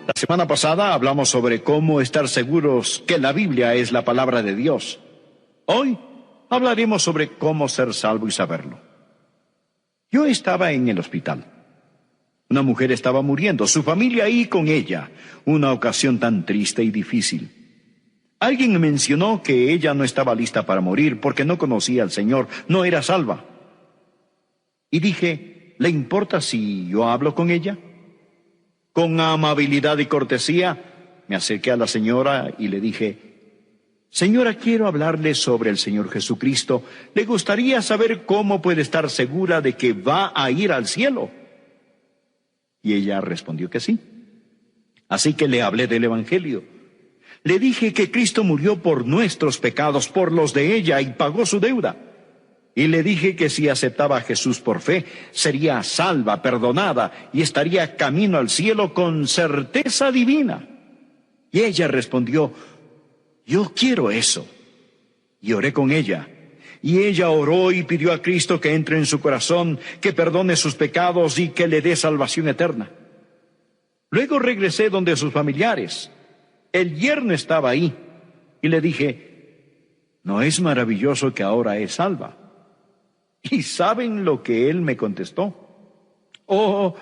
La semana pasada hablamos sobre cómo estar seguros que la Biblia es la palabra de Dios. Hoy hablaremos sobre cómo ser salvo y saberlo. Yo estaba en el hospital. Una mujer estaba muriendo, su familia ahí con ella. Una ocasión tan triste y difícil. Alguien mencionó que ella no estaba lista para morir porque no conocía al Señor, no era salva. Y dije, ¿le importa si yo hablo con ella? Con amabilidad y cortesía, me acerqué a la señora y le dije, señora, quiero hablarle sobre el Señor Jesucristo. ¿Le gustaría saber cómo puede estar segura de que va a ir al cielo? Y ella respondió que sí. Así que le hablé del Evangelio. Le dije que Cristo murió por nuestros pecados, por los de ella, y pagó su deuda. Y le dije que si aceptaba a Jesús por fe, sería salva, perdonada, y estaría camino al cielo con certeza divina. Y ella respondió, yo quiero eso. Y oré con ella. Y ella oró y pidió a Cristo que entre en su corazón, que perdone sus pecados y que le dé salvación eterna. Luego regresé donde sus familiares. El yerno estaba ahí. Y le dije, ¿no es maravilloso que ahora es salva? ¿Y saben lo que él me contestó? Oh,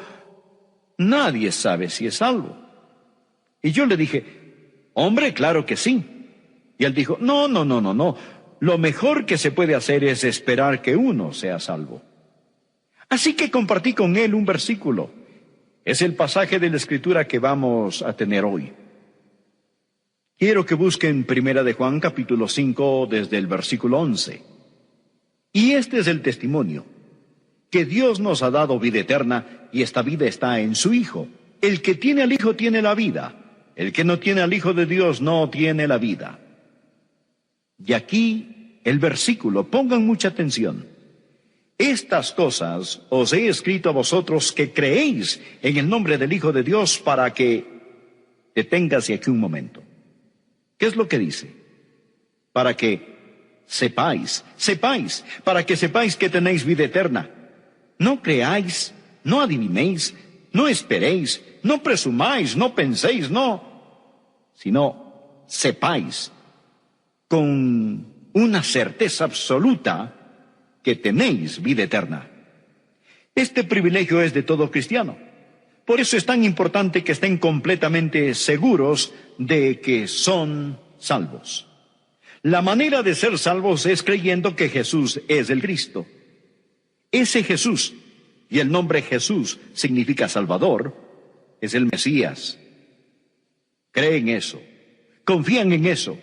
nadie sabe si es salvo. Y yo le dije, hombre, claro que sí. Y él dijo, no. Lo mejor que se puede hacer es esperar que uno sea salvo. Así que compartí con él un versículo. Es el pasaje de la Escritura que vamos a tener hoy. Quiero que busquen 1 de Juan, capítulo 5, desde el versículo 11. Y este es el testimonio, que Dios nos ha dado vida eterna, y esta vida está en su Hijo. El que tiene al Hijo tiene la vida. El que no tiene al Hijo de Dios no tiene la vida. Y aquí el versículo, pongan mucha atención. Estas cosas os he escrito a vosotros que creéis en el nombre del Hijo de Dios, para que deténgase aquí un momento. ¿Qué es lo que dice? Para que sepáis, para que sepáis que tenéis vida eterna. No creáis, no adivinéis, no esperéis, no presumáis, no penséis, no, sino sepáis con una certeza absoluta que tenéis vida eterna. Este privilegio es de todo cristiano. Por eso es tan importante que estén completamente seguros de que son salvos. La manera de ser salvos es creyendo que Jesús es el Cristo. Ese Jesús, y el nombre Jesús significa Salvador, es el Mesías. Creen eso, confían en eso.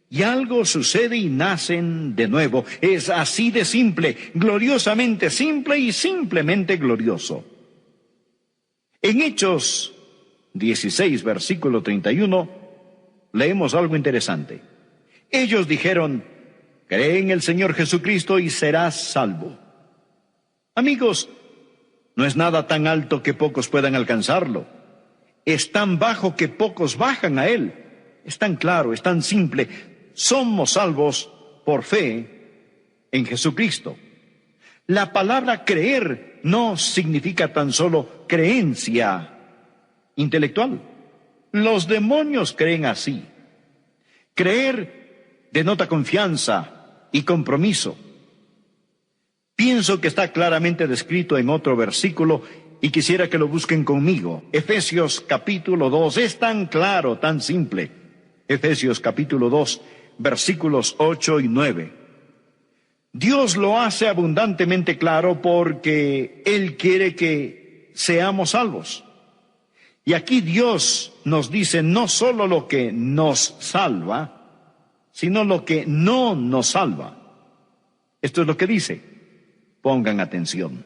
Y algo sucede y nacen de nuevo. Es así de simple, gloriosamente simple y simplemente glorioso. En Hechos 16, versículo 31, leemos algo interesante. Ellos dijeron, cree en el Señor Jesucristo y serás salvo. Amigos, no es nada tan alto que pocos puedan alcanzarlo. Es tan bajo que pocos bajan a él. Es tan claro, es tan simple. Somos salvos por fe en Jesucristo. La palabra creer no significa tan solo creencia intelectual. Los demonios creen así. Creer denota confianza y compromiso. Pienso que está claramente descrito en otro versículo y quisiera que lo busquen conmigo. Efesios capítulo 2, es tan claro, tan simple. Efesios capítulo 2, versículos 8 y 9. Dios lo hace abundantemente claro porque Él quiere que seamos salvos. Y aquí Dios nos dice no solo lo que nos salva, sino lo que no nos salva. Esto es lo que dice. Pongan atención.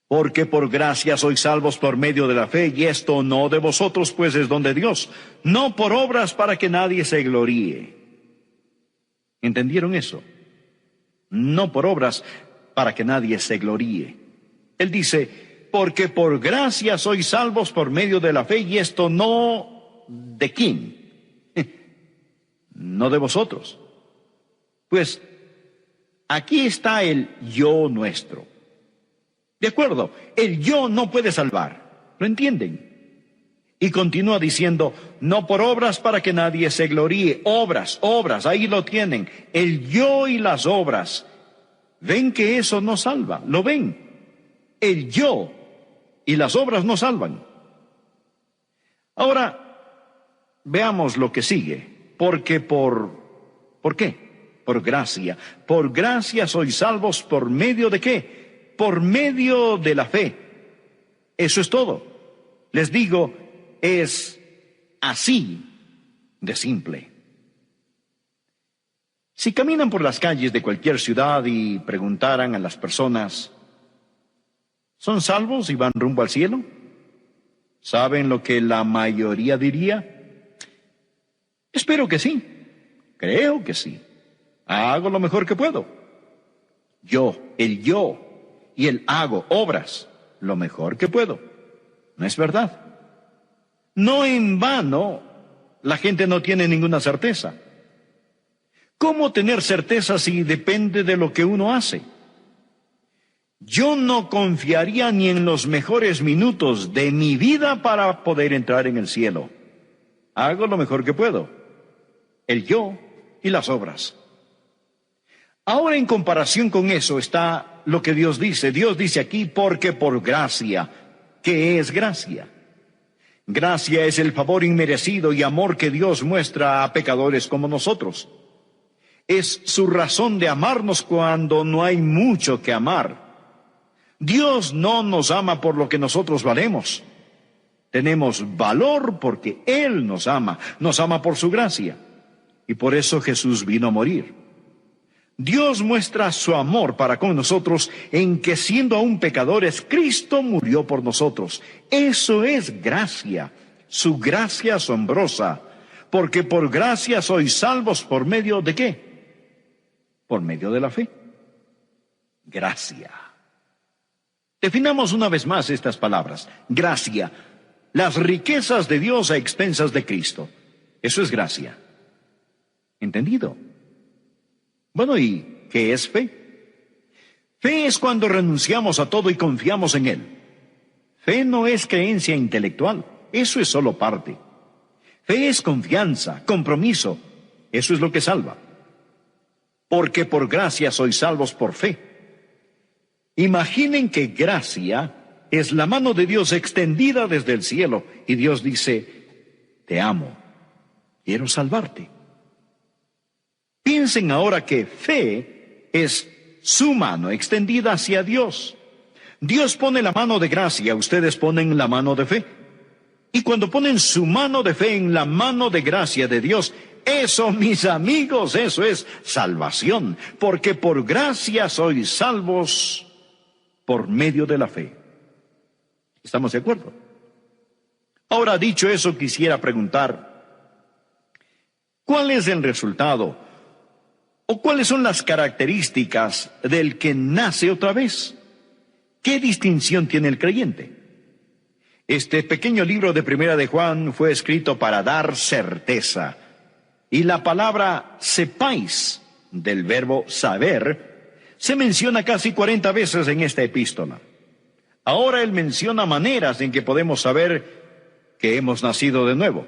Porque por gracia sois salvos por medio de la fe, y esto no de vosotros, pues es don de Dios, no por obras para que nadie se gloríe. ¿Entendieron eso? No por obras para que nadie se gloríe. Él dice, porque por gracia sois salvos por medio de la fe, y esto no de quién, no de vosotros. Pues aquí está el yo nuestro. De acuerdo, el yo no puede salvar. ¿Lo entienden? Y continúa diciendo, no por obras para que nadie se gloríe. Obras, obras, ahí lo tienen. El yo y las obras. ¿Ven que eso no salva? ¿Lo ven? El yo y las obras no salvan. Ahora, veamos lo que sigue. ¿Por qué? Por gracia. Por gracia sois salvos por medio de ¿qué? Por medio de la fe. Eso es todo. Les digo, es así de simple. Si caminan por las calles de cualquier ciudad y preguntaran a las personas, ¿son salvos y van rumbo al cielo? ¿Saben lo que la mayoría diría? Espero que sí. Creo que sí. Hago lo mejor que puedo. El yo y el hago obras lo mejor que puedo. ¿No es verdad? No en vano, la gente no tiene ninguna certeza. ¿Cómo tener certeza si depende de lo que uno hace? Yo no confiaría ni en los mejores minutos de mi vida para poder entrar en el cielo. Hago lo mejor que puedo. El yo y las obras. Ahora, en comparación con eso está lo que Dios dice. Dios dice aquí, porque por gracia. ¿Qué es gracia? Gracia es el favor inmerecido y amor que Dios muestra a pecadores como nosotros. Es su razón de amarnos cuando no hay mucho que amar. Dios no nos ama por lo que nosotros valemos. Tenemos valor porque Él nos ama por su gracia. Y por eso Jesús vino a morir. Dios muestra su amor para con nosotros en que siendo aún pecadores, Cristo murió por nosotros. Eso es gracia, su gracia asombrosa, porque por gracia sois salvos por medio de ¿qué? Por medio de la fe. Gracia. Definamos una vez más estas palabras. Gracia, las riquezas de Dios a expensas de Cristo. Eso es gracia. ¿Entendido? Bueno, ¿y qué es fe? Fe es cuando renunciamos a todo y confiamos en Él. Fe no es creencia intelectual, eso es solo parte. Fe es confianza, compromiso, eso es lo que salva. Porque por gracia sois salvos por fe. Imaginen que gracia es la mano de Dios extendida desde el cielo y Dios dice, te amo, quiero salvarte. Piensen ahora que fe es su mano extendida hacia Dios. Dios pone la mano de gracia, ustedes ponen la mano de fe. Y cuando ponen su mano de fe en la mano de gracia de Dios, eso, mis amigos, eso es salvación. Porque por gracia sois salvos por medio de la fe. ¿Estamos de acuerdo? Ahora, dicho eso, quisiera preguntar, ¿cuál es el resultado? ¿O cuáles son las características del que nace otra vez? ¿Qué distinción tiene el creyente? Este pequeño libro de Primera de Juan fue escrito para dar certeza. Y la palabra sepáis, del verbo saber, se menciona casi 40 veces en esta epístola. Ahora él menciona maneras en que podemos saber que hemos nacido de nuevo.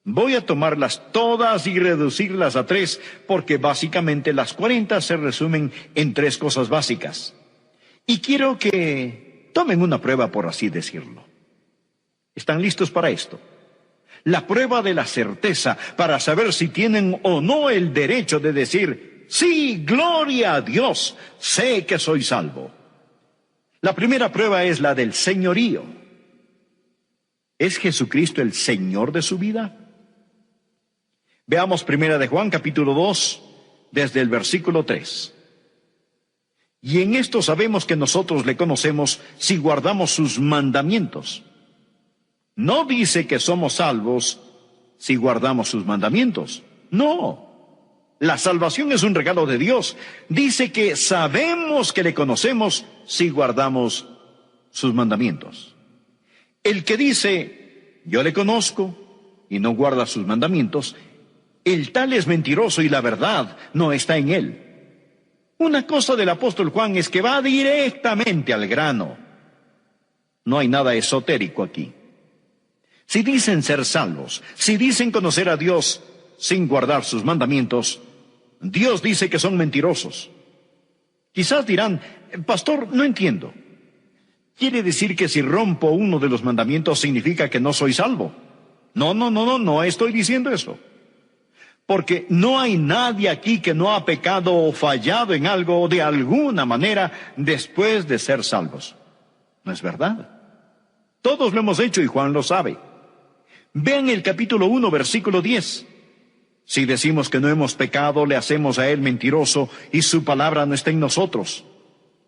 Voy a tomarlas todas y reducirlas a 3, porque básicamente las 40 se resumen en 3 cosas básicas. Y quiero que tomen una prueba, por así decirlo. ¿Están listos para esto? La prueba de la certeza para saber si tienen o no el derecho de decir, sí, gloria a Dios, sé que soy salvo. La primera prueba es la del señorío. ¿Es Jesucristo el Señor de su vida? Veamos Primera de Juan, capítulo 2, desde el versículo 3. Y en esto sabemos que nosotros le conocemos si guardamos sus mandamientos. No dice que somos salvos si guardamos sus mandamientos. No. La salvación es un regalo de Dios. Dice que sabemos que le conocemos si guardamos sus mandamientos. El que dice, yo le conozco y no guarda sus mandamientos, el tal es mentiroso y la verdad no está en él. Una cosa del apóstol Juan es que va directamente al grano. No hay nada esotérico aquí. Si dicen ser salvos, si dicen conocer a Dios sin guardar sus mandamientos, Dios dice que son mentirosos. Quizás dirán, pastor, no entiendo. ¿Quiere decir que si rompo uno de los mandamientos significa que no soy salvo? No estoy diciendo eso. Porque no hay nadie aquí que no ha pecado o fallado en algo de alguna manera después de ser salvos. ¿No es verdad? Todos lo hemos hecho y Juan lo sabe. Vean el capítulo 1, versículo 10. Si decimos que no hemos pecado, le hacemos a él mentiroso y su palabra no está en nosotros.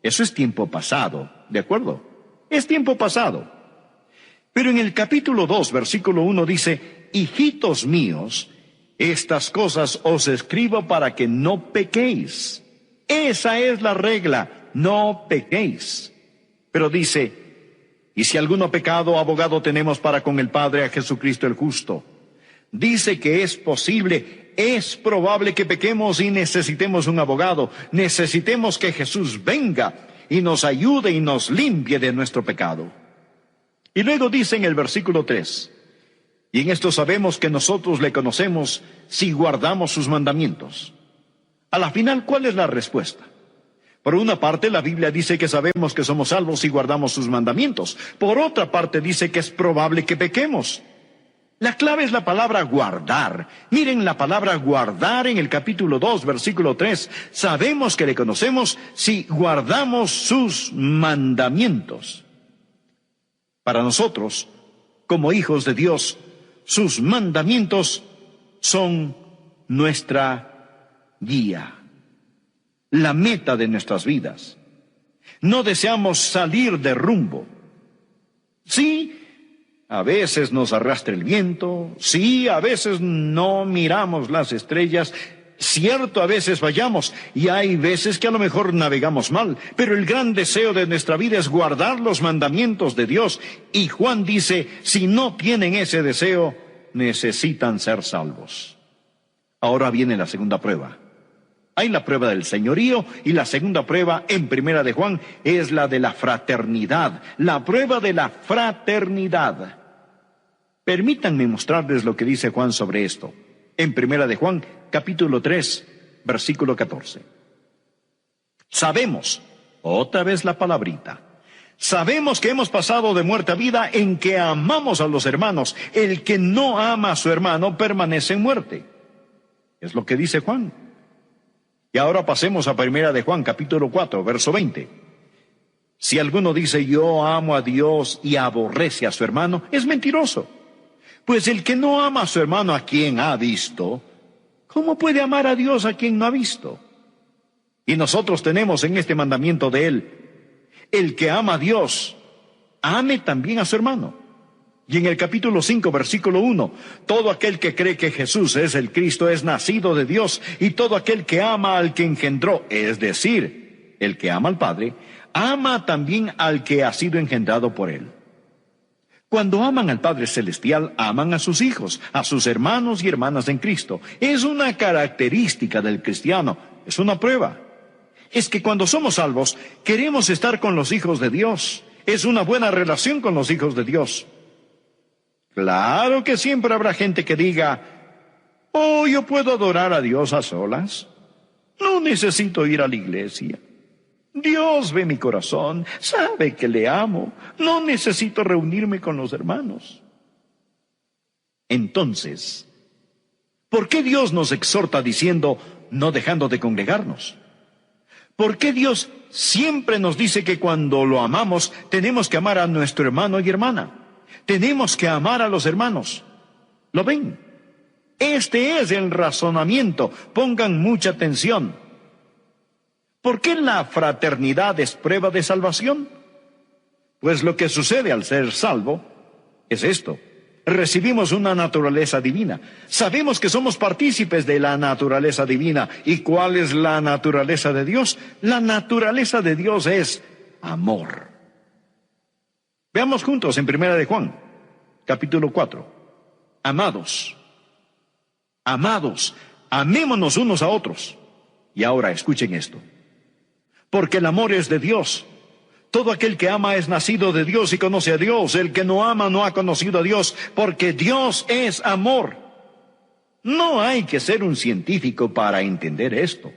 Eso es tiempo pasado, ¿de acuerdo? Es tiempo pasado. Pero en el capítulo 2, versículo 1 dice, hijitos míos, estas cosas os escribo para que no pequéis. Esa es la regla, no pequéis. Pero dice, y si alguno ha pecado, abogado tenemos para con el Padre a Jesucristo el justo. Dice que es posible, es probable que pequemos y necesitemos un abogado. Necesitemos que Jesús venga y nos ayude y nos limpie de nuestro pecado. Y luego dice en el versículo 3, y en esto sabemos que nosotros le conocemos si guardamos sus mandamientos. A la final, ¿cuál es la respuesta? Por una parte, la Biblia dice que sabemos que somos salvos si guardamos sus mandamientos. Por otra parte, dice que es probable que pequemos. La clave es la palabra guardar. Miren la palabra guardar en el capítulo 2, versículo 3. Sabemos que le conocemos si guardamos sus mandamientos. Para nosotros, como hijos de Dios, sus mandamientos son nuestra guía, la meta de nuestras vidas. No deseamos salir de rumbo. Sí, a veces nos arrastra el viento, sí, a veces no miramos las estrellas, cierto, a veces fallamos, y hay veces que a lo mejor navegamos mal, pero el gran deseo de nuestra vida es guardar los mandamientos de Dios, y Juan dice, si no tienen ese deseo, necesitan ser salvos. Ahora viene la segunda prueba. Hay la prueba del señorío, y la segunda prueba en Primera de Juan es la de la fraternidad, la prueba de la fraternidad. Permítanme mostrarles lo que dice Juan sobre esto. En Primera de Juan, capítulo 3, versículo 14. Sabemos, otra vez la palabrita, sabemos que hemos pasado de muerte a vida en que amamos a los hermanos. El que no ama a su hermano permanece en muerte. Es lo que dice Juan. Y ahora pasemos a Primera de Juan, capítulo 4, verso 20. Si alguno dice yo amo a Dios y aborrece a su hermano, es mentiroso. Pues el que no ama a su hermano a quien ha visto, ¿cómo puede amar a Dios a quien no ha visto? Y nosotros tenemos en este mandamiento de él, el que ama a Dios, ame también a su hermano. Y en el capítulo 5, versículo 1, todo aquel que cree que Jesús es el Cristo es nacido de Dios, y todo aquel que ama al que engendró, es decir, el que ama al Padre, ama también al que ha sido engendrado por él. Cuando aman al Padre Celestial, aman a sus hijos, a sus hermanos y hermanas en Cristo. Es una característica del cristiano, es una prueba. Es que cuando somos salvos, queremos estar con los hijos de Dios. Es una buena relación con los hijos de Dios. Claro que siempre habrá gente que diga, oh, yo puedo adorar a Dios a solas. No necesito ir a la iglesia. Dios ve mi corazón, sabe que le amo. No necesito reunirme con los hermanos. Entonces, ¿por qué Dios nos exhorta diciendo, no dejando de congregarnos? ¿Por qué Dios siempre nos dice que cuando lo amamos, tenemos que amar a nuestro hermano y hermana? Tenemos que amar a los hermanos. ¿Lo ven? Este es el razonamiento. Pongan mucha atención. ¿Por qué la fraternidad es prueba de salvación? Pues lo que sucede al ser salvo es esto. Recibimos una naturaleza divina. Sabemos que somos partícipes de la naturaleza divina. ¿Y cuál es la naturaleza de Dios? La naturaleza de Dios es amor. Veamos juntos en Primera de Juan, capítulo 4. Amados, amémonos unos a otros. Y ahora escuchen esto. Porque el amor es de Dios. Todo aquel que ama es nacido de Dios y conoce a Dios. El que no ama no ha conocido a Dios, porque Dios es amor. No hay que ser un científico para entender esto.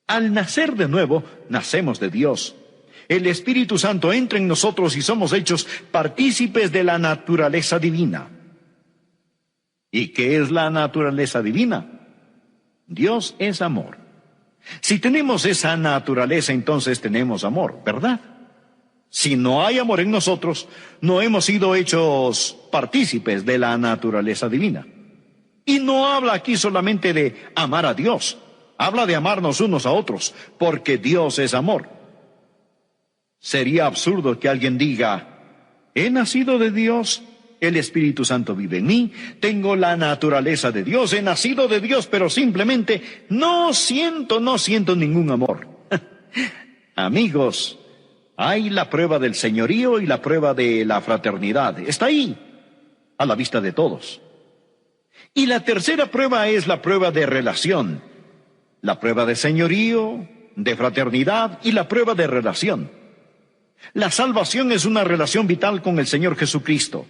Al nacer de nuevo, nacemos de Dios. El Espíritu Santo entra en nosotros y somos hechos partícipes de la naturaleza divina. ¿Y qué es la naturaleza divina? Dios es amor. Si tenemos esa naturaleza, entonces tenemos amor, ¿verdad? Si no hay amor en nosotros, no hemos sido hechos partícipes de la naturaleza divina. Y no habla aquí solamente de amar a Dios, habla de amarnos unos a otros, porque Dios es amor. Sería absurdo que alguien diga, he nacido de Dios, el Espíritu Santo vive en mí, tengo la naturaleza de Dios, he nacido de Dios, pero simplemente no siento ningún amor. Amigos, hay la prueba del señorío y la prueba de la fraternidad. Está ahí, a la vista de todos. Y la tercera prueba es la prueba de relación. La prueba de señorío, de fraternidad y la prueba de relación. La salvación es una relación vital con el Señor Jesucristo.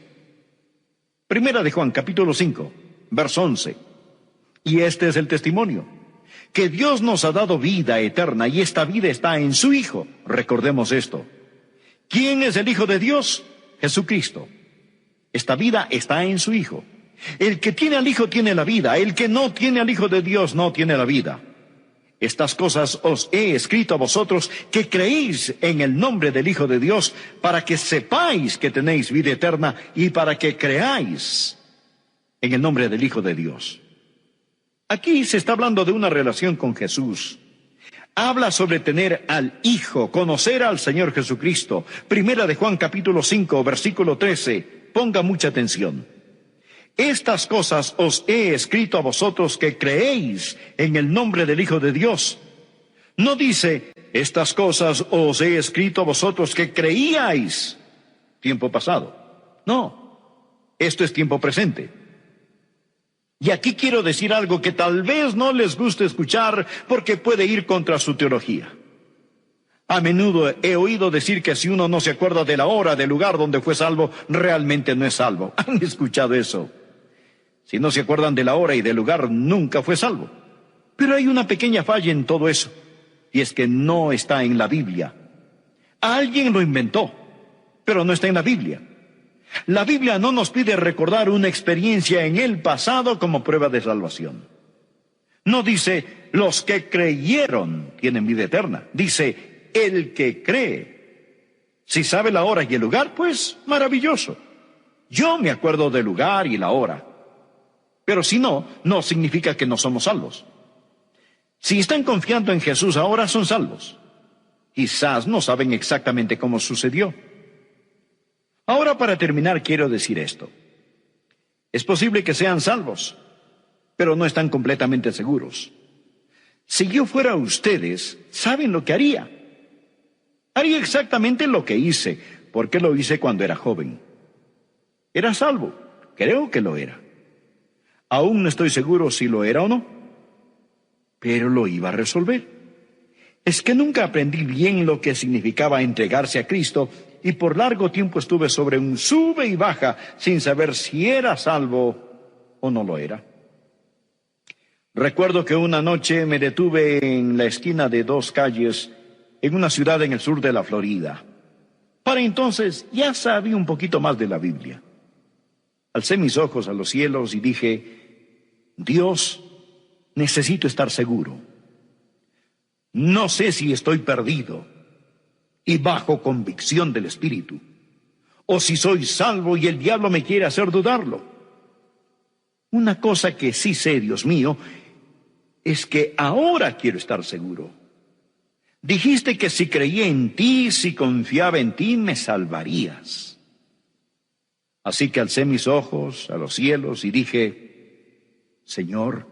Primera de Juan, capítulo 5, verso 11. Y este es el testimonio, que Dios nos ha dado vida eterna y esta vida está en su Hijo. Recordemos esto. ¿Quién es el Hijo de Dios? Jesucristo. Esta vida está en su Hijo. El que tiene al Hijo tiene la vida. El que no tiene al Hijo de Dios no tiene la vida. Estas cosas os he escrito a vosotros que creéis en el nombre del Hijo de Dios, para que sepáis que tenéis vida eterna y para que creáis en el nombre del Hijo de Dios. Aquí se está hablando de una relación con Jesús. Habla sobre tener al Hijo, conocer al Señor Jesucristo. Primera de Juan capítulo 5, versículo 13. Ponga mucha atención. Estas cosas os he escrito a vosotros que creéis en el nombre del Hijo de Dios. No dice, estas cosas os he escrito a vosotros que creíais, tiempo pasado. No, esto es tiempo presente. Y aquí quiero decir algo que tal vez no les guste escuchar porque puede ir contra su teología. A menudo he oído decir que si uno no se acuerda de la hora, del lugar donde fue salvo, realmente no es salvo. ¿Han escuchado eso? Si no se acuerdan de la hora y del lugar, nunca fue salvo. Pero hay una pequeña falla en todo eso, y es que no está en la Biblia. Alguien lo inventó, pero no está en la Biblia. La Biblia no nos pide recordar una experiencia en el pasado como prueba de salvación. No dice, los que creyeron tienen vida eterna. Dice, el que cree. Si sabe la hora y el lugar, pues maravilloso. Yo me acuerdo del lugar y la hora. Pero si no, no significa que no somos salvos. Si están confiando en Jesús ahora, son salvos. Quizás no saben exactamente cómo sucedió. Ahora, para terminar, quiero decir esto. Es posible que sean salvos, pero no están completamente seguros. Si yo fuera ustedes, ¿saben lo que haría? Haría exactamente lo que hice, porque lo hice cuando era joven. Era salvo, creo que lo era. Aún no estoy seguro si lo era o no, pero lo iba a resolver. Es que nunca aprendí bien lo que significaba entregarse a Cristo y por largo tiempo estuve sobre un sube y baja sin saber si era salvo o no lo era. Recuerdo que una noche me detuve en la esquina de dos calles en una ciudad en el sur de la Florida. Para entonces ya sabía un poquito más de la Biblia. Alcé mis ojos a los cielos y dije, Dios, necesito estar seguro. No sé si estoy perdido y bajo convicción del Espíritu, o si soy salvo y el diablo me quiere hacer dudarlo. Una cosa que sí sé, Dios mío, es que ahora quiero estar seguro. Dijiste que si creía en ti, si confiaba en ti, me salvarías. Así que alcé mis ojos a los cielos y dije, Señor,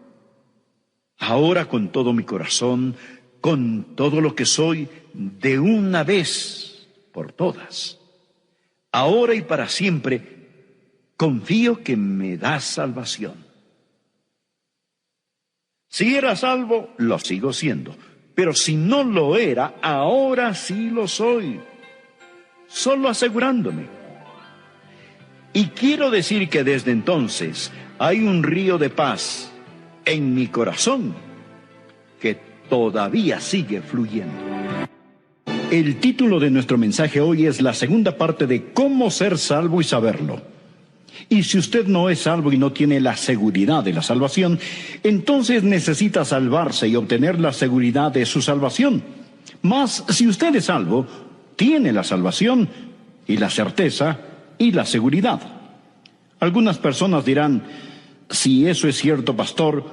ahora con todo mi corazón, con todo lo que soy, de una vez por todas, ahora y para siempre, confío que me das salvación. Si era salvo, lo sigo siendo. pero si no lo era, ahora sí lo soy. Solo asegurándome. Y quiero decir que desde entonces hay un río de paz en mi corazón que todavía sigue fluyendo. El título de nuestro mensaje hoy es la segunda parte de cómo ser salvo y saberlo. Y si usted no es salvo y no tiene la seguridad de la salvación, entonces necesita salvarse y obtener la seguridad de su salvación. Mas si usted es salvo, tiene la salvación y la certeza y la seguridad. Algunas personas dirán, si eso es cierto, pastor,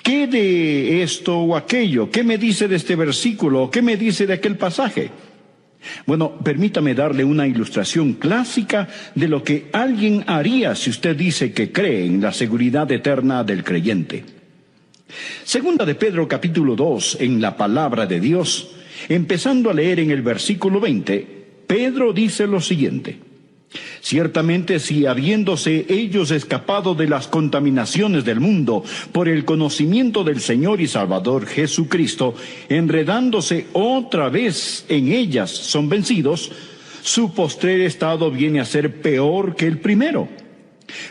¿qué de esto o aquello? ¿Qué me dice de este versículo? ¿Qué me dice de aquel pasaje? Bueno, permítame darle una ilustración clásica de lo que alguien haría si usted dice que cree en la seguridad eterna del creyente. Segunda de Pedro capítulo 2, en la palabra de Dios, empezando a leer en el versículo 20, Pedro dice lo siguiente: ciertamente, si habiéndose ellos escapado de las contaminaciones del mundo por el conocimiento del Señor y Salvador Jesucristo, enredándose otra vez en ellas, son vencidos, su postrer estado viene a ser peor que el primero.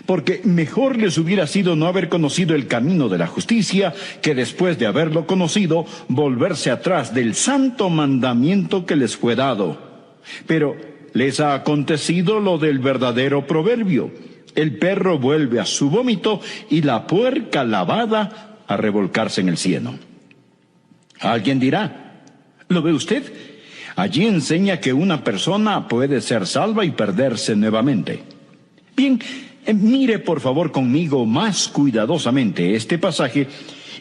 Porque mejor les hubiera sido no haber conocido el camino de la justicia, que después de haberlo conocido, volverse atrás del santo mandamiento que les fue dado. Pero les ha acontecido lo del verdadero proverbio: el perro vuelve a su vómito y la puerca lavada a revolcarse en el cieno. Alguien dirá, ¿lo ve usted? Allí enseña que una persona puede ser salva y perderse nuevamente. Bien, mire por favor conmigo más cuidadosamente este pasaje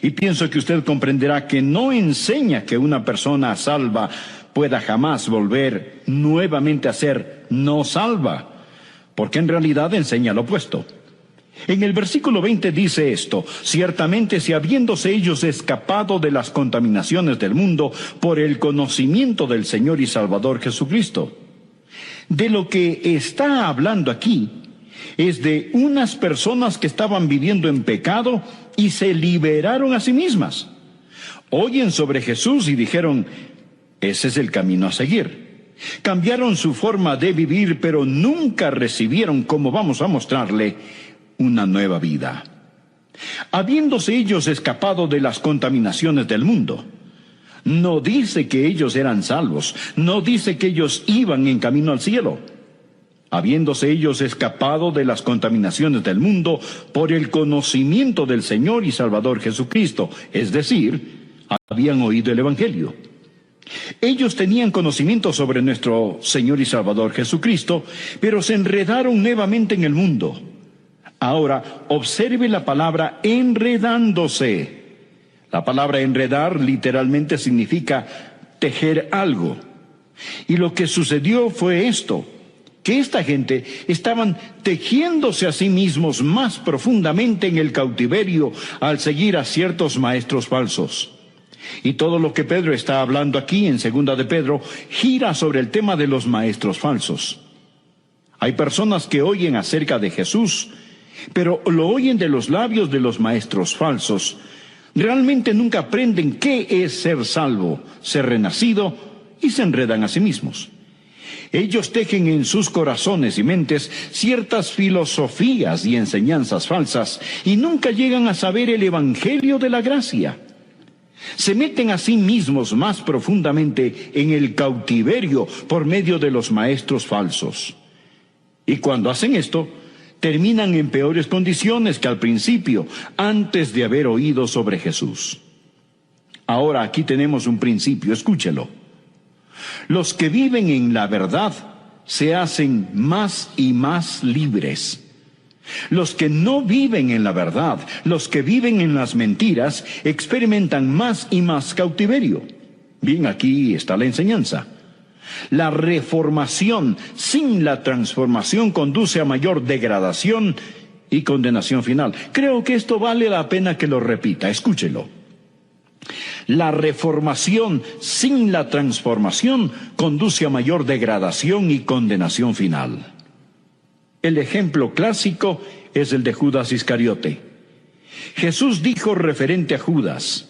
y pienso que usted comprenderá que no enseña que una persona salva pueda jamás volver nuevamente a ser no salva, porque en realidad enseña lo opuesto. En el versículo 20 dice esto: ciertamente, si habiéndose ellos escapado de las contaminaciones del mundo por el conocimiento del Señor y Salvador Jesucristo. De lo que está hablando aquí es de unas personas que estaban viviendo en pecado y se liberaron a sí mismas. Oyen sobre Jesús y dijeron, ese es el camino a seguir. Cambiaron su forma de vivir, pero nunca recibieron, como vamos a mostrarle, una nueva vida. Habiéndose ellos escapado de las contaminaciones del mundo, no dice que ellos eran salvos, no dice que ellos iban en camino al cielo. Habiéndose ellos escapado de las contaminaciones del mundo por el conocimiento del Señor y Salvador Jesucristo, es decir, habían oído el Evangelio. Ellos tenían conocimiento sobre nuestro Señor y Salvador Jesucristo, pero se enredaron nuevamente en el mundo. Ahora, observe la palabra enredándose. La palabra enredar literalmente significa tejer algo. Y lo que sucedió fue esto: que esta gente estaban tejiéndose a sí mismos más profundamente en el cautiverio al seguir a ciertos maestros falsos. Y todo lo que Pedro está hablando aquí en Segunda de Pedro gira sobre el tema de los maestros falsos. Hay personas que oyen acerca de Jesús, pero lo oyen de los labios de los maestros falsos. Realmente nunca aprenden qué es ser salvo, ser renacido, y se enredan a sí mismos. Ellos tejen en sus corazones y mentes ciertas filosofías y enseñanzas falsas y nunca llegan a saber el Evangelio de la gracia. Se meten a sí mismos más profundamente en el cautiverio por medio de los maestros falsos. Y cuando hacen esto, terminan en peores condiciones que al principio, antes de haber oído sobre Jesús. Ahora aquí tenemos un principio, escúchelo. Los que viven en la verdad se hacen más y más libres. Los que no viven en la verdad, los que viven en las mentiras, experimentan más y más cautiverio. Bien, aquí está la enseñanza. La reformación sin la transformación conduce a mayor degradación y condenación final. Creo que esto vale la pena que lo repita, escúchelo. La reformación sin la transformación conduce a mayor degradación y condenación final. El ejemplo clásico es el de Judas Iscariote. Jesús dijo referente a Judas: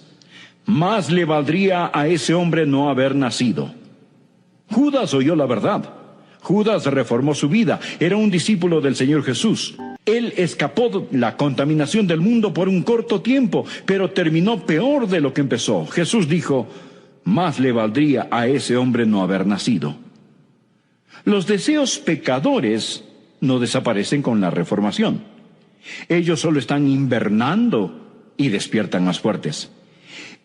más le valdría a ese hombre no haber nacido. Judas oyó la verdad. Judas reformó su vida. Era un discípulo del Señor Jesús. Él escapó de la contaminación del mundo por un corto tiempo, pero terminó peor de lo que empezó. Jesús dijo, más le valdría a ese hombre no haber nacido. Los deseos pecadores no desaparecen con la reformación. Ellos solo están invernando y despiertan más fuertes.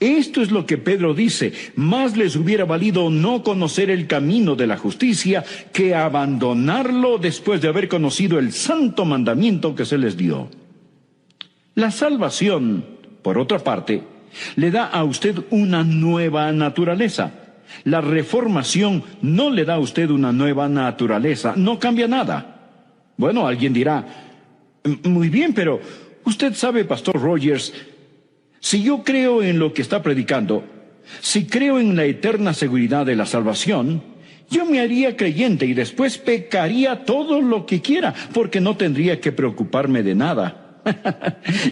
Esto es lo que Pedro dice, más les hubiera valido no conocer el camino de la justicia que abandonarlo después de haber conocido el santo mandamiento que se les dio. La salvación, por otra parte, le da a usted una nueva naturaleza. La reformación no le da a usted una nueva naturaleza, no cambia nada. Bueno, alguien dirá, muy bien, pero usted sabe, Pastor Rogers, si yo creo en lo que está predicando, si creo en la eterna seguridad de la salvación, yo me haría creyente y después pecaría todo lo que quiera, porque no tendría que preocuparme de nada.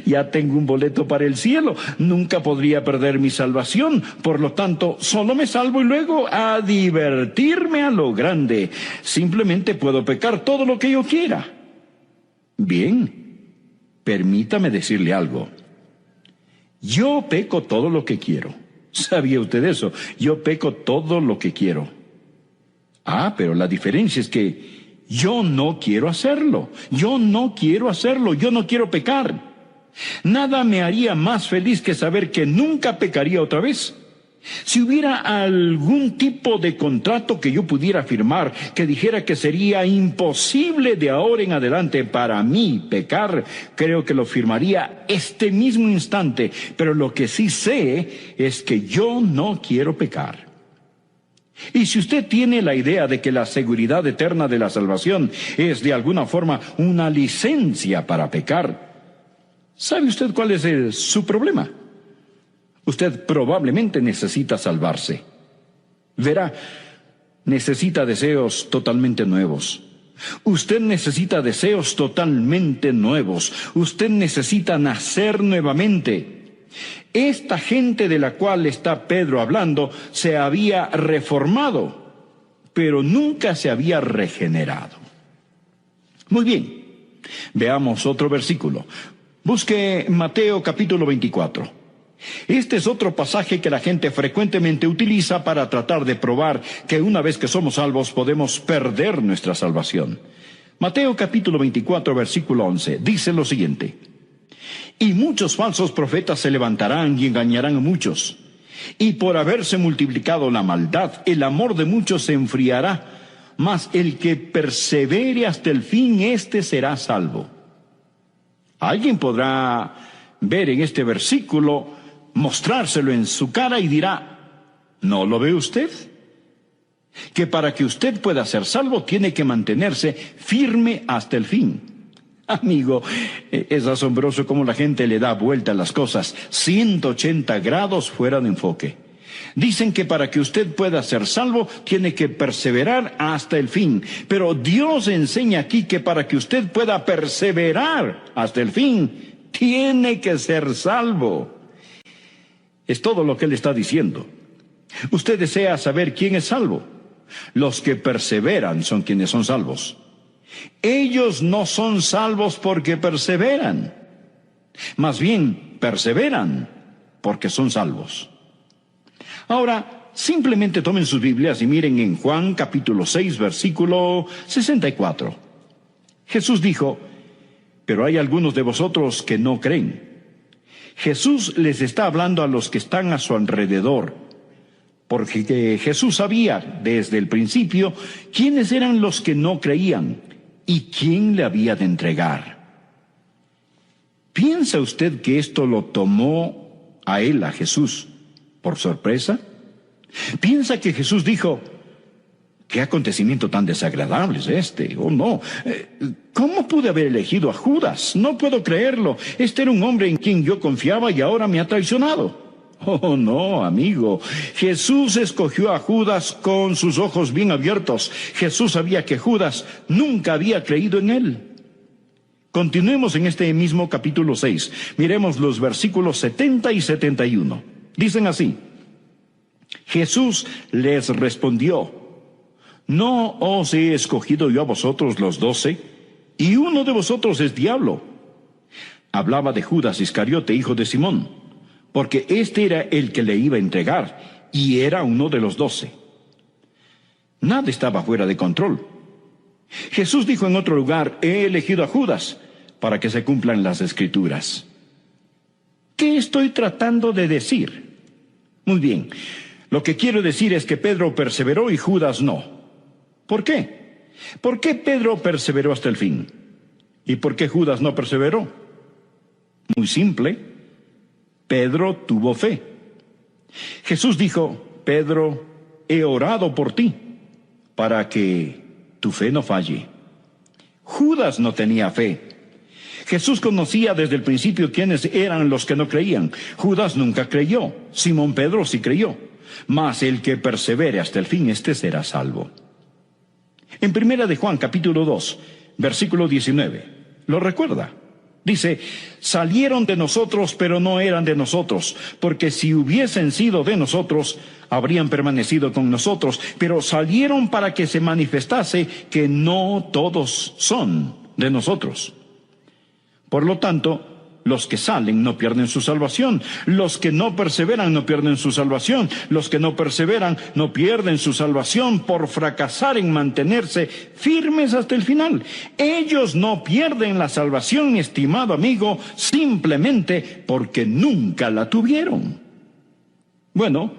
Ya tengo un boleto para el cielo, nunca podría perder mi salvación, por lo tanto, solo me salvo y luego a divertirme a lo grande. Simplemente puedo pecar todo lo que yo quiera. Bien, permítame decirle algo. Yo peco todo lo que quiero. ¿Sabía usted eso? Yo peco todo lo que quiero. Pero la diferencia es que yo no quiero hacerlo. Yo no quiero hacerlo. Yo no quiero pecar. Nada me haría más feliz que saber que nunca pecaría otra vez. Si hubiera algún tipo de contrato que yo pudiera firmar que dijera que sería imposible de ahora en adelante para mí pecar, creo que lo firmaría este mismo instante. Pero lo que sí sé es que yo no quiero pecar. Y si usted tiene la idea de que la seguridad eterna de la salvación es de alguna forma una licencia para pecar, ¿sabe usted cuál es su problema? Usted probablemente necesita salvarse. Verá, necesita deseos totalmente nuevos. Usted necesita deseos totalmente nuevos. Usted necesita nacer nuevamente. Esta gente de la cual está Pedro hablando se había reformado, pero nunca se había regenerado. Muy bien, veamos otro versículo. Busque Mateo capítulo 24. Este es otro pasaje que la gente frecuentemente utiliza para tratar de probar que una vez que somos salvos podemos perder nuestra salvación. Mateo capítulo 24, versículo 11, dice lo siguiente: y muchos falsos profetas se levantarán y engañarán a muchos. Y por haberse multiplicado la maldad, el amor de muchos se enfriará, mas el que persevere hasta el fin, éste será salvo. Alguien podrá ver en este versículo, mostrárselo en su cara y dirá, ¿no lo ve usted? Que para que usted pueda ser salvo tiene que mantenerse firme hasta el fin. Amigo, es asombroso cómo la gente le da vuelta a las cosas 180 grados fuera de enfoque. Dicen que para que usted pueda ser salvo tiene que perseverar hasta el fin. Pero Dios enseña aquí que para que usted pueda perseverar hasta el fin, tiene que ser salvo. Es todo lo que Él está diciendo. Usted desea saber quién es salvo. Los que perseveran son quienes son salvos. Ellos no son salvos porque perseveran. Más bien, perseveran porque son salvos. Ahora, simplemente tomen sus Biblias y miren en Juan capítulo 6, versículo 64. Jesús dijo, pero hay algunos de vosotros que no creen. Jesús les está hablando a los que están a su alrededor, porque Jesús sabía desde el principio quiénes eran los que no creían y quién le había de entregar. ¿Piensa usted que esto lo tomó a él, a Jesús, por sorpresa? ¿Piensa que Jesús dijo, qué acontecimiento tan desagradable es este? Oh, no. ¿Cómo pude haber elegido a Judas? No puedo creerlo. Este era un hombre en quien yo confiaba y ahora me ha traicionado. Oh, no, amigo. Jesús escogió a Judas con sus ojos bien abiertos. Jesús sabía que Judas nunca había creído en él. Continuemos en este mismo capítulo 6. Miremos los versículos 70 y 71. Dicen así: Jesús les respondió: ¿no os he escogido yo a vosotros los 12? Y uno de vosotros es diablo. Hablaba de Judas Iscariote, hijo de Simón, porque este era el que le iba a entregar, y era uno de los 12. Nada estaba fuera de control. Jesús dijo en otro lugar: he elegido a Judas para que se cumplan las Escrituras. ¿Qué estoy tratando de decir? Muy bien, lo que quiero decir es que Pedro perseveró y Judas no. ¿Por qué? ¿Por qué Pedro perseveró hasta el fin? ¿Y por qué Judas no perseveró? Muy simple: Pedro tuvo fe. Jesús dijo: Pedro, he orado por ti, para que tu fe no falle. Judas no tenía fe. Jesús conocía desde el principio quiénes eran los que no creían. Judas nunca creyó. Simón Pedro sí creyó. Mas el que persevere hasta el fin, este será salvo. En 1 de Juan, capítulo 2, versículo 19, ¿lo recuerda? Dice: salieron de nosotros, pero no eran de nosotros, porque si hubiesen sido de nosotros, habrían permanecido con nosotros, pero salieron para que se manifestase que no todos son de nosotros. Por lo tanto, los que salen no pierden su salvación. Los que no perseveran no pierden su salvación. Los que no perseveran no pierden su salvación por fracasar en mantenerse firmes hasta el final. Ellos no pierden la salvación, estimado amigo, simplemente porque nunca la tuvieron. Bueno,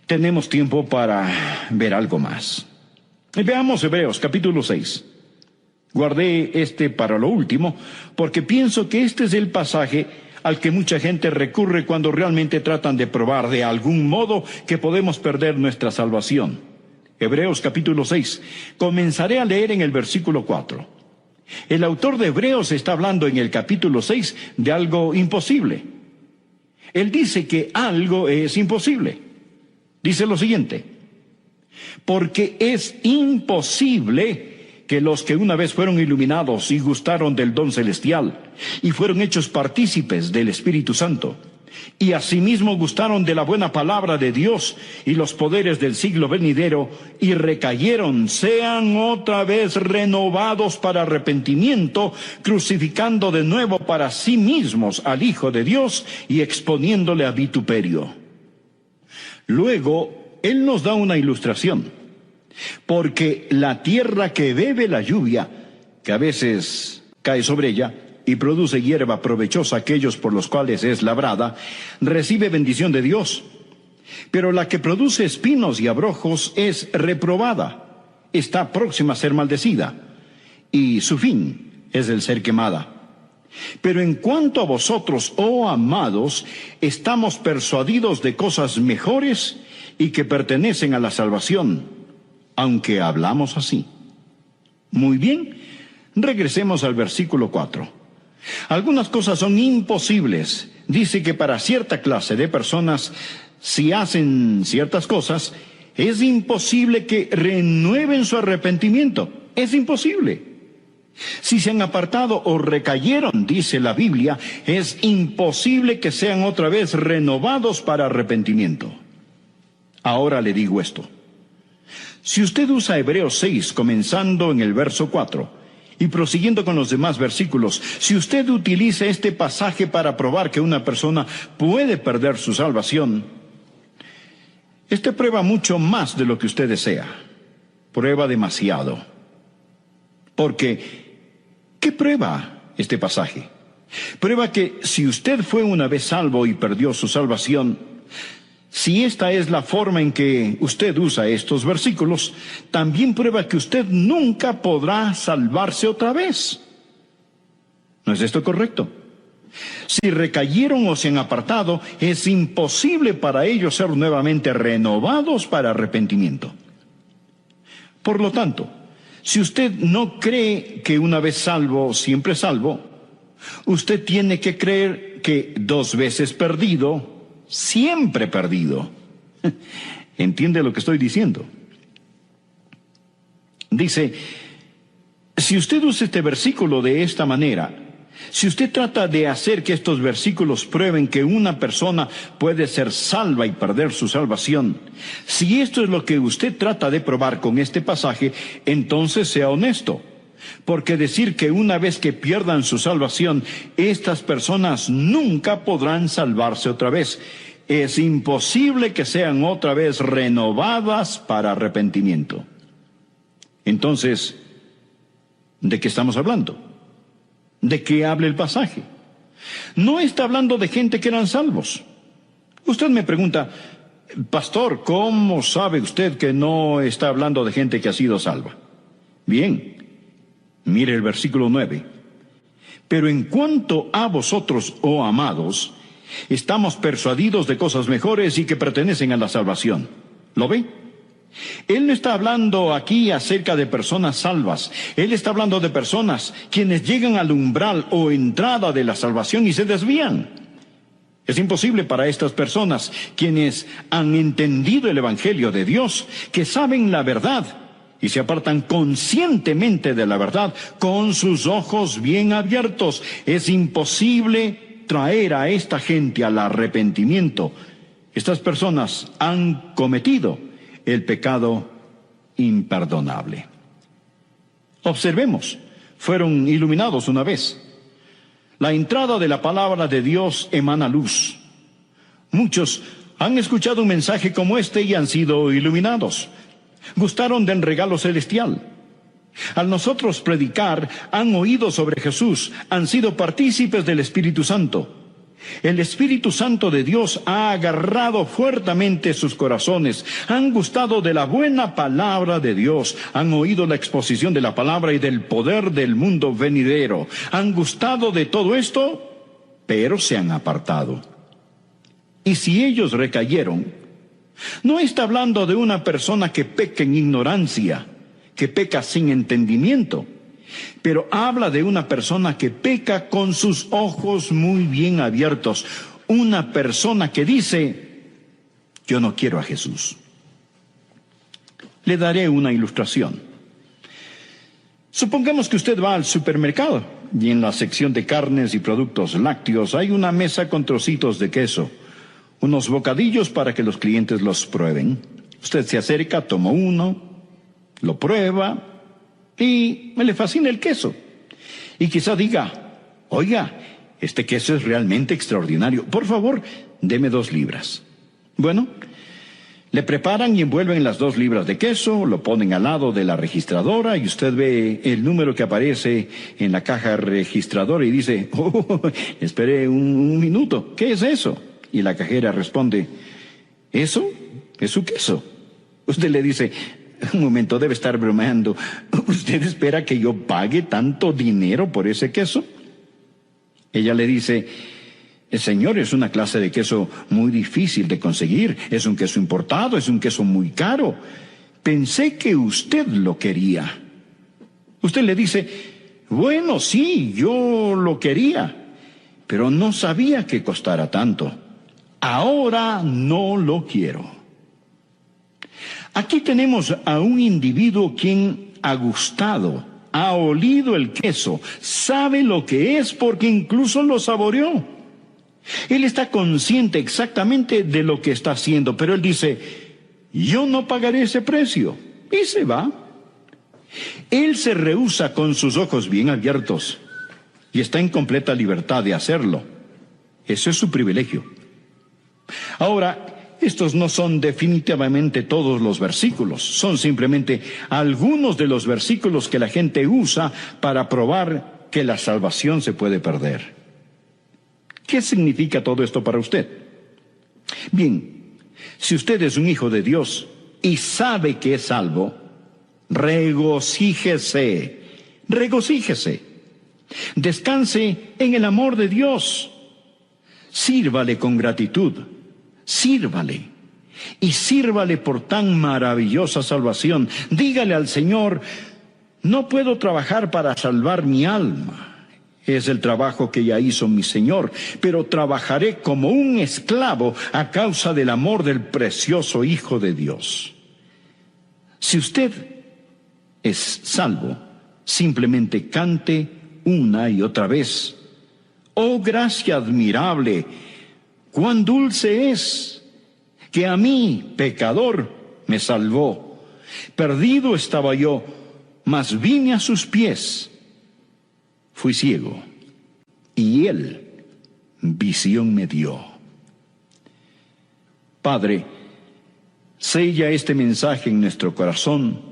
tenemos tiempo para ver algo más. Veamos Hebreos capítulo 6. Guardé para lo último, porque pienso que este es el pasaje al que mucha gente recurre cuando realmente tratan de probar de algún modo que podemos perder nuestra salvación. Hebreos capítulo 6. Comenzaré a leer en el versículo 4. El autor de Hebreos está hablando en el capítulo 6 de algo imposible. Él dice que algo es imposible. Dice lo siguiente: porque es imposible que los que una vez fueron iluminados y gustaron del don celestial, y fueron hechos partícipes del Espíritu Santo, y asimismo gustaron de la buena palabra de Dios y los poderes del siglo venidero, y recayeron, sean otra vez renovados para arrepentimiento, crucificando de nuevo para sí mismos al Hijo de Dios y exponiéndole a vituperio. Luego, Él nos da una ilustración. Porque la tierra que bebe la lluvia, que a veces cae sobre ella, y produce hierba provechosa a aquellos por los cuales es labrada, recibe bendición de Dios. Pero la que produce espinos y abrojos es reprobada, está próxima a ser maldecida, y su fin es el ser quemada. Pero en cuanto a vosotros, oh amados, estamos persuadidos de cosas mejores y que pertenecen a la salvación, aunque hablamos así. Muy bien, regresemos al versículo 4. Algunas cosas son imposibles. Dice que para cierta clase de personas, si hacen ciertas cosas, es imposible que renueven su arrepentimiento. Es imposible. Si se han apartado o recayeron, dice la Biblia, es imposible que sean otra vez renovados para arrepentimiento. Ahora le digo esto: si usted usa Hebreos 6, comenzando en el verso 4, y prosiguiendo con los demás versículos, si usted utiliza este pasaje para probar que una persona puede perder su salvación, prueba mucho más de lo que usted desea. Prueba demasiado. Porque, ¿qué prueba este pasaje? Prueba que si usted fue una vez salvo y perdió su salvación, si esta es la forma en que usted usa estos versículos, también prueba que usted nunca podrá salvarse otra vez. ¿No es esto correcto? Si recayeron o se han apartado, es imposible para ellos ser nuevamente renovados para arrepentimiento. Por lo tanto, si usted no cree que una vez salvo, siempre salvo, usted tiene que creer que 2 veces perdido, siempre perdido. ¿Entiende lo que estoy diciendo? Dice, si usted usa este versículo de esta manera, Si usted trata de hacer que estos versículos prueben que una persona puede ser salva y perder su salvación, si esto es lo que usted trata de probar con este pasaje, entonces sea honesto. Porque decir que una vez que pierdan su salvación, estas personas nunca podrán salvarse otra vez. Es imposible que sean otra vez renovadas para arrepentimiento. Entonces, ¿de qué estamos hablando? ¿De qué habla el pasaje? No está hablando de gente que eran salvos. Usted me pregunta, pastor, ¿cómo sabe usted que no está hablando de gente que ha sido salva? Bien, mire el versículo 9. Pero en cuanto a vosotros, oh amados, estamos persuadidos de cosas mejores y que pertenecen a la salvación. ¿Lo ve? Él no está hablando aquí acerca de personas salvas. Él está hablando de personas quienes llegan al umbral o entrada de la salvación y se desvían. Es imposible para estas personas, quienes han entendido el Evangelio de Dios, que saben la verdad y se apartan conscientemente de la verdad con sus ojos bien abiertos. Es imposible traer a esta gente al arrepentimiento. Estas personas han cometido el pecado imperdonable. Observemos, fueron iluminados una vez. La entrada de la palabra de Dios emana luz. Muchos han escuchado un mensaje como este y han sido iluminados. Gustaron del regalo celestial. Al nosotros predicar, han oído sobre Jesús, han sido partícipes del Espíritu Santo. El Espíritu Santo de Dios ha agarrado fuertemente sus corazones, han gustado de la buena palabra de Dios, han oído la exposición de la palabra y del poder del mundo venidero, han gustado de todo esto, pero se han apartado. Y si ellos recayeron, no está hablando de una persona que peca en ignorancia, que peca sin entendimiento, pero habla de una persona que peca con sus ojos muy bien abiertos. Una persona que dice, yo no quiero a Jesús. Le daré una ilustración. Supongamos que usted va al supermercado y en la sección de carnes y productos lácteos hay una mesa con trocitos de queso, unos bocadillos para que los clientes los prueben. Usted se acerca, toma uno, lo prueba y le fascina el queso. Y quizá diga, oiga, este queso es realmente extraordinario. Por favor, deme 2 libras. Bueno, le preparan y envuelven las 2 libras de queso, lo ponen al lado de la registradora y usted ve el número que aparece en la caja registradora y dice, espere un minuto, ¿qué es eso? Y la cajera responde, ¿eso? Es su queso. Usted le dice, un momento, debe estar bromeando. ¿Usted espera que yo pague tanto dinero por ese queso? Ella le dice, señor, es una clase de queso muy difícil de conseguir. Es un queso importado, es un queso muy caro. Pensé que usted lo quería. Usted le dice, bueno, sí, yo lo quería, pero no sabía que costara tanto. Ahora no lo quiero. Aquí tenemos a un individuo quien ha gustado, ha olido el queso, sabe lo que es porque incluso lo saboreó. Él está consciente exactamente de lo que está haciendo, pero él dice, yo no pagaré ese precio, y se va. Él se rehúsa con sus ojos bien abiertos y está en completa libertad de hacerlo. Ese es su privilegio. Ahora, estos no son definitivamente todos los versículos, son simplemente algunos de los versículos que la gente usa para probar que la salvación se puede perder. ¿Qué significa todo esto para usted? Bien, si usted es un hijo de Dios y sabe que es salvo, regocíjese, descanse en el amor de Dios, sírvale con gratitud. Sírvale, y sírvale por tan maravillosa salvación. Dígale al Señor, no puedo trabajar para salvar mi alma. Es el trabajo que ya hizo mi Señor, pero trabajaré como un esclavo a causa del amor del precioso Hijo de Dios. Si usted es salvo, simplemente cante una y otra vez, Oh gracia admirable, cuán dulce es, que a mí, pecador, me salvó. Perdido estaba yo, mas vine a sus pies. Fui ciego, y él visión me dio. Padre, sella este mensaje en nuestro corazón,